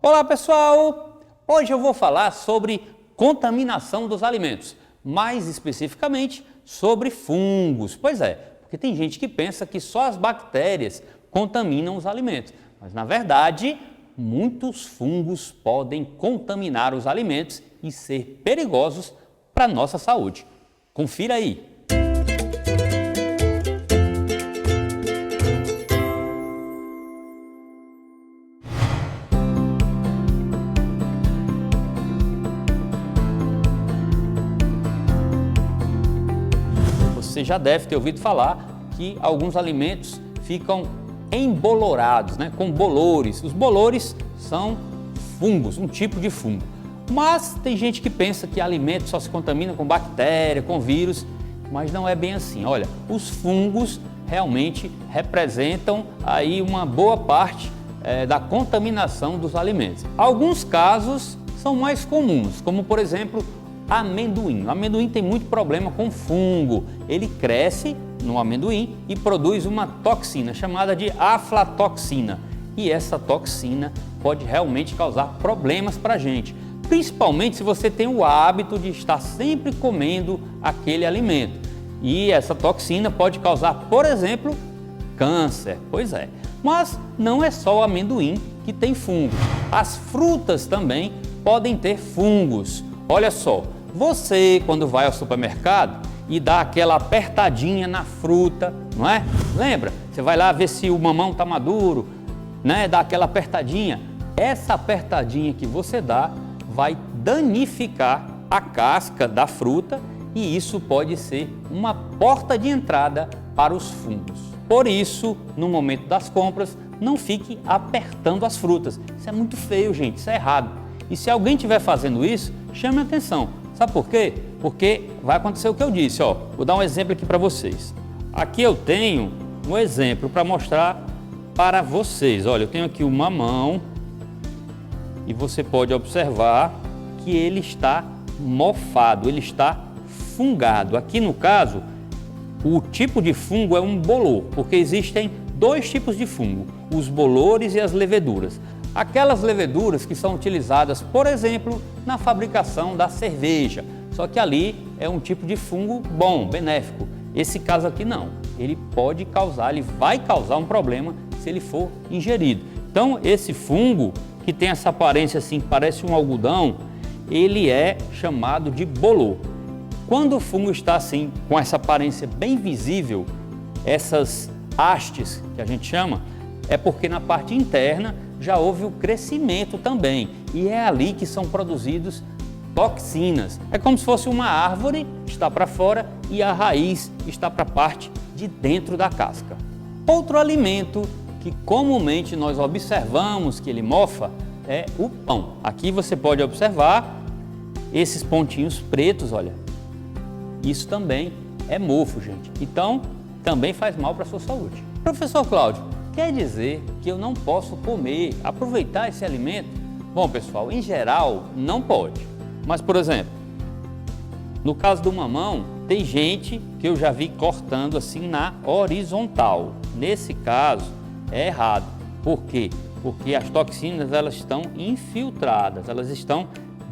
Olá pessoal, hoje eu vou falar sobre contaminação dos alimentos, mais especificamente sobre fungos. Pois é, porque tem gente que pensa que só as bactérias contaminam os alimentos, mas na verdade muitos fungos podem contaminar os alimentos e ser perigosos para a nossa saúde. Confira aí! Você já deve ter ouvido falar que alguns alimentos ficam embolorados, com bolores. Os bolores são fungos, um tipo de fungo. Mas tem gente que pensa que alimento só se contamina com bactéria, com vírus, mas não é bem assim. Olha, os fungos realmente representam aí uma boa parte da contaminação dos alimentos. Alguns casos são mais comuns, como por exemplo, amendoim. O amendoim tem muito problema com fungo. Ele cresce no amendoim e produz uma toxina chamada de aflatoxina. E essa toxina pode realmente causar problemas para a gente, principalmente se você tem o hábito de estar sempre comendo aquele alimento. E essa toxina pode causar, por exemplo, câncer. Pois é, mas não é só o amendoim que tem fungo. As frutas também podem ter fungos. Olha só, você quando vai ao supermercado e dá aquela apertadinha na fruta, não é? Lembra? Você vai lá ver se o mamão está maduro, dá aquela apertadinha. Essa apertadinha que você dá vai danificar a casca da fruta e isso pode ser uma porta de entrada para os fungos. Por isso, no momento das compras, não fique apertando as frutas. Isso é muito feio, gente, isso é errado. E se alguém estiver fazendo isso, chame a atenção. Sabe por quê? Porque vai acontecer o que eu disse, ó. Vou dar um exemplo aqui para vocês. Aqui eu tenho um exemplo para mostrar para vocês. Olha, eu tenho aqui o mamão e você pode observar que ele está mofado, ele está fungado. Aqui no caso, o tipo de fungo é um bolor, porque existem dois tipos de fungo, os bolores e as leveduras. Aquelas leveduras que são utilizadas, por exemplo, na fabricação da cerveja, só que ali é um tipo de fungo bom, benéfico. Esse caso aqui não, ele vai causar um problema se ele for ingerido. Então esse fungo, que tem essa aparência assim, parece um algodão, ele é chamado de bolor. Quando o fungo está assim, com essa aparência bem visível, essas hastes que a gente chama, é porque na parte interna já houve o crescimento também e é ali que são produzidos toxinas. É como se fosse uma árvore que está para fora e a raiz está para a parte de dentro da casca. Outro alimento que comumente nós observamos que ele mofa é o pão. Aqui você pode observar esses pontinhos pretos, olha. Isso também é mofo, gente. Então, também faz mal para a sua saúde. Professor Cláudio, quer dizer que eu não posso comer, aproveitar esse alimento? Bom, pessoal, em geral, não pode. Mas, por exemplo, no caso do mamão, tem gente que eu já vi cortando assim na horizontal. Nesse caso, é errado. Por quê? Porque as toxinas, elas estão infiltradas, elas estão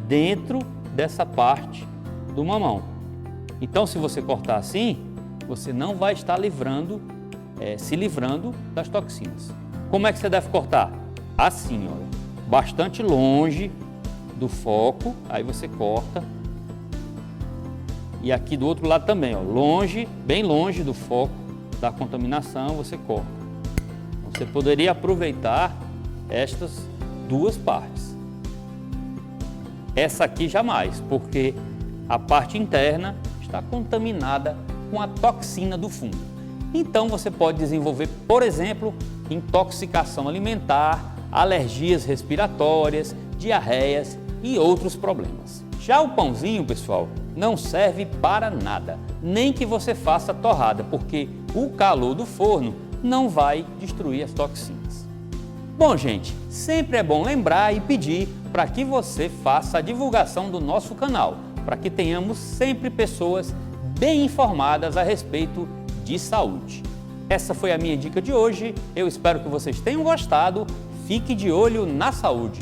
dentro dessa parte do mamão. Então, se você cortar assim, você não vai estar se livrando das toxinas. Como é que você deve cortar? Assim, olha, bastante longe do foco, aí você corta. E aqui do outro lado também, ó, bem longe do foco da contaminação, você corta. Então, você poderia aproveitar estas duas partes. Essa aqui jamais, porque a parte interna está contaminada com a toxina do fungo. Então você pode desenvolver, por exemplo, intoxicação alimentar, alergias respiratórias, diarreias e outros problemas. Já o pãozinho, pessoal, não serve para nada, nem que você faça torrada, porque o calor do forno não vai destruir as toxinas. Bom, gente, sempre é bom lembrar e pedir para que você faça a divulgação do nosso canal, para que tenhamos sempre pessoas bem informadas a respeito de saúde. Essa foi a minha dica de hoje, eu espero que vocês tenham gostado, fique de olho na saúde.